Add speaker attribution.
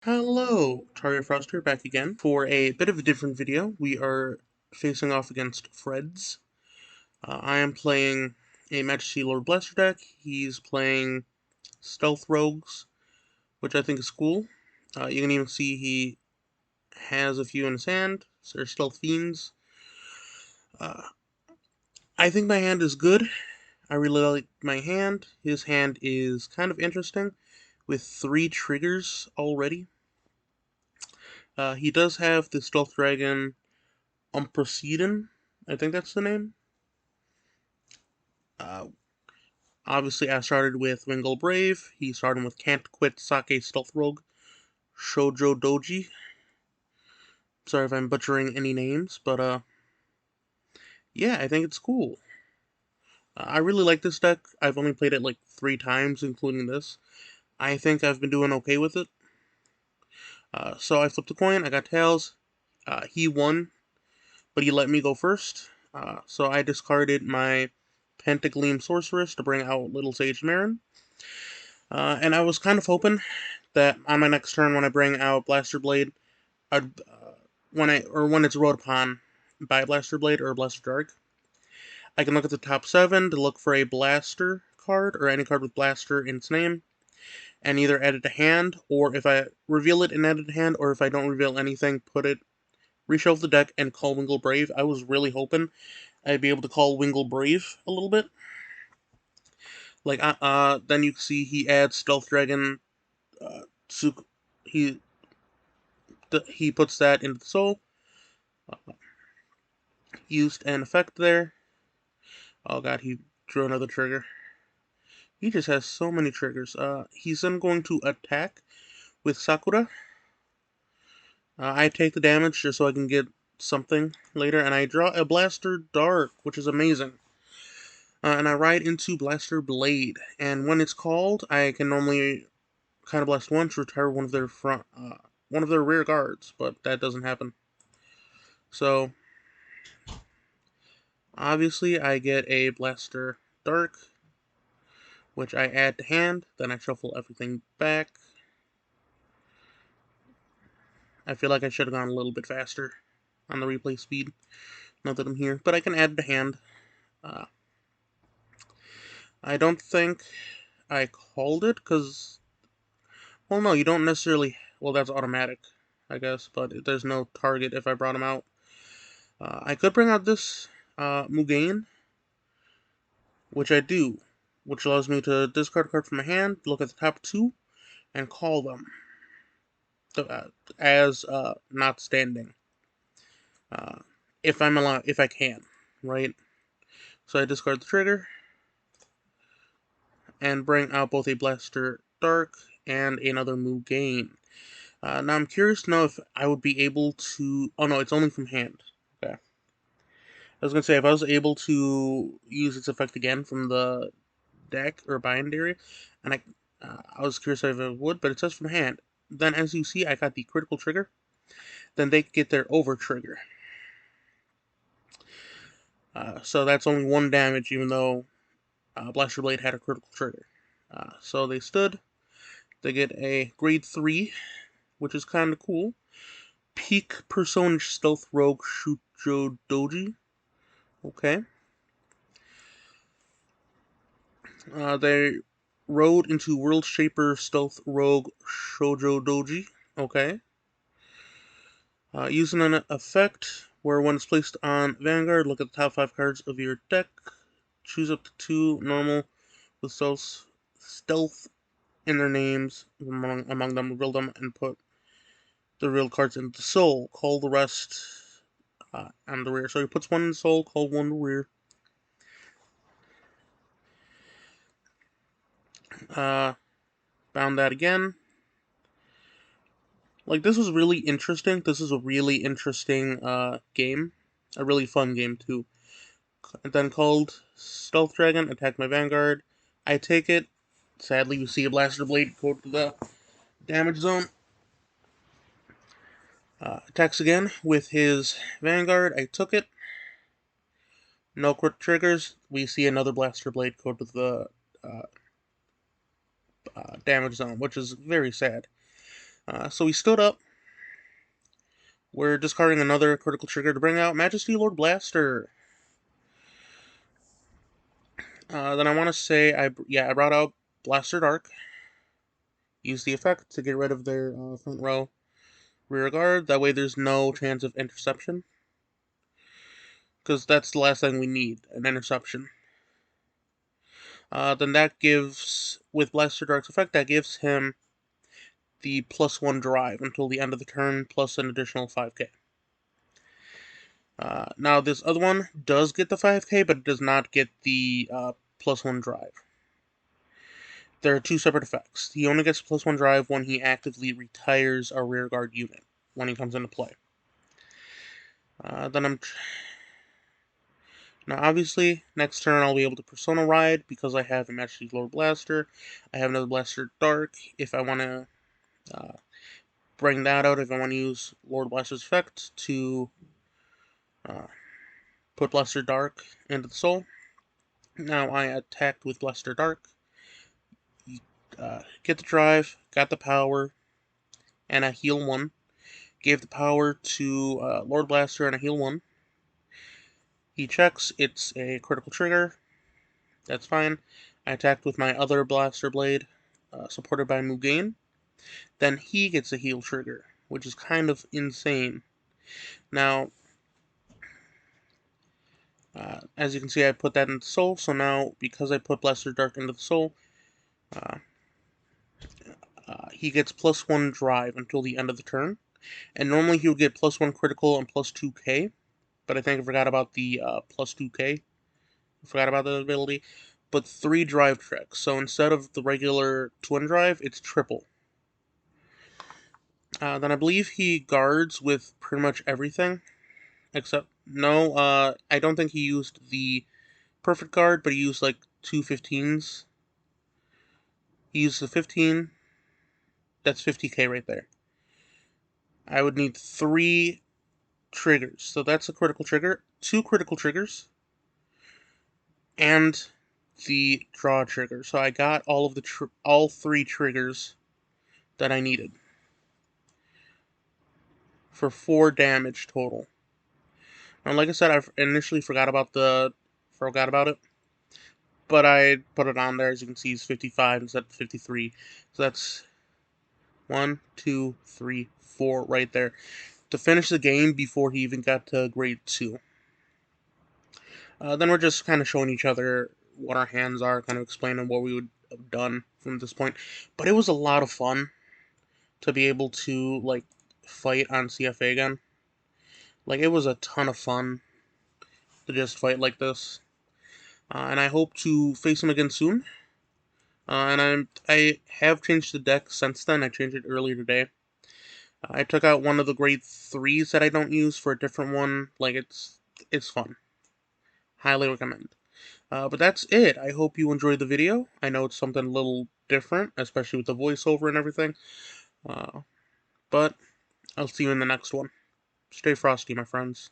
Speaker 1: Hello, Target Froster back again for a bit of a different video. We are facing off against FredZ. I am playing a Majesty Lord Blaster deck. He's playing Stealth Rogues, which I think is cool. You can even see he has a few in his hand. They're Stealth Fiends. Uh, I think my hand is good. I really like my hand. His hand is kind of interesting with 3 triggers already. He does have the Stealth Dragon Unproceedin, I think that's the name. Uh, Obviously, I started with Wingle Brave. He started with Can't Quit Sake Stealth Rogue, Shoujo Doji. Sorry if I'm butchering any names, but yeah, I think it's cool. I really like this deck. I've only played it like 3 times, including this. I think I've been doing okay with it. So I flipped a coin. I got tails. He won, but he let me go first. So I discarded my Pentagleam Sorceress to bring out Little Sage Marin. And I was kind of hoping that on my next turn, when I bring out Blaster Blade, when it's rode upon by Blaster Blade or Blaster Dark, I can look at the top 7 to look for a Blaster card or any card with Blaster in its name, and either add it to hand, or if I reveal it and add it to hand, or if I don't reveal anything, reshuffle the deck and call Wingle Brave. I was really hoping I'd be able to call Wingle Brave a little bit. Then you see he adds Stealth Dragon. He he puts that into the soul. Used an effect there. Oh god, he drew another trigger. He just has so many triggers. He's then going to attack with Sakura. I take the damage just so I can get something later, and I draw a Blaster Dark, which is amazing. And I ride into Blaster Blade, and when it's called, I can normally kind of blast once, retire one of their rear guards, but that doesn't happen. So obviously, I get a Blaster Dark, which I add to hand. Then I shuffle everything back. I feel like I should have gone a little bit faster on the replay speed, now that I'm here. But I can add to hand. Uh, I don't think I called it, because... Well, no, you don't necessarily... Well, that's automatic, I guess. But there's no target if I brought him out. I could bring out this Mugain, which I do, which allows me to discard a card from my hand, look at the top 2, and call them as not standing. If I'm allowed, if I can, right? So I discard the trigger and bring out both a Blaster Dark and another Mugain. Now I'm curious to know if I would be able to. Oh no, it's only from hand. Okay. I was gonna say if I was able to use its effect again from the deck or bindery, and I was curious if I would, but it says from hand. Then, as you see, I got the critical trigger. Then they get their over trigger. So that's only 1 damage, even though Blaster Blade had a critical trigger. So they stood. They get a grade 3, which is kind of cool. Peak Personage Stealth Rogue Shujo Doji. Okay. They rode into World Shaper Stealth Rogue Shoujo Doji. Okay. Using an effect where when it's placed on Vanguard, look at the top 5 cards of your deck. Choose up to 2 normal with stealth in their names. Among them, reveal them, and put the real cards into the soul. Call the rest on the rear. So he puts 1 in the soul, call 1 in the rear. Bound that again. Like, this was really interesting. This is a really interesting game. A really fun game, too. And then called Stealth Dragon, attack my Vanguard. I take it. Sadly, you see a Blaster Blade go to the damage zone. Attacks again with his Vanguard. I took it. No crit triggers. We see another Blaster Blade go to the damage zone, which is very sad. So we stood up. We're discarding another critical trigger to bring out Majesty Lord Blaster. Then I want to say, I brought out Blaster Dark. Use the effect to get rid of their front row rear guard. That way there's no chance of interception. Because that's the last thing we need, an interception. Then that gives, with Blaster Dark's effect, that gives him the +1 drive until the end of the turn, plus an additional 5k. Now this other one does get the 5k, but it does not get the +1 drive. There are two separate effects. He only gets +1 drive when he actively retires a rear guard unit, when he comes into play. Now obviously, next turn I'll be able to Persona Ride, because I have a Majesty Lord Blaster. I have another Blaster Dark, if I want to bring that out, if I want to use Lord Blaster's effect to put Blaster Dark into the soul. Now I attacked with Blaster Dark. Get the drive, got the power, and I heal 1. Gave the power to Lord Blaster and I heal 1. He checks, it's a critical trigger. That's fine. I attacked with my other Blaster Blade, supported by Mugain. Then he gets a heal trigger, which is kind of insane. Now, as you can see, I put that into the soul, so now, because I put Blaster Dark into the soul, he gets +1 drive until the end of the turn. And normally he would get +1 critical and +2k, but I think I forgot about the +2k. I forgot about that ability. But 3 drive tricks, so instead of the regular twin drive, it's triple. Then I believe he guards with pretty much everything, except, no, I don't think he used the perfect guard, but he used like 2 15s. He used the 15, that's 50k right there. I would need 3 triggers, so that's a critical trigger, 2 critical triggers, and the draw trigger. So I got all of the all 3 triggers that I needed for 4 damage total. And like I said, I initially forgot about it, but I put it on there. As you can see, it's 55 instead of 53. So that's 1, 2, 3, 4 right there to finish the game before he even got to grade 2. Then we're just kind of showing each other what our hands are, kind of explaining what we would have done from this point. But it was a lot of fun to be able to, like, fight on CFA again. Like, it was a ton of fun to just fight like this. And I hope to face him again soon. And I have changed the deck since then. I changed it earlier today. I took out one of the grade 3s that I don't use for a different one. Like, it's fun. Highly recommend. But that's it. I hope you enjoyed the video. I know it's something a little different, especially with the voiceover and everything. But I'll see you in the next one. Stay frosty, my friends.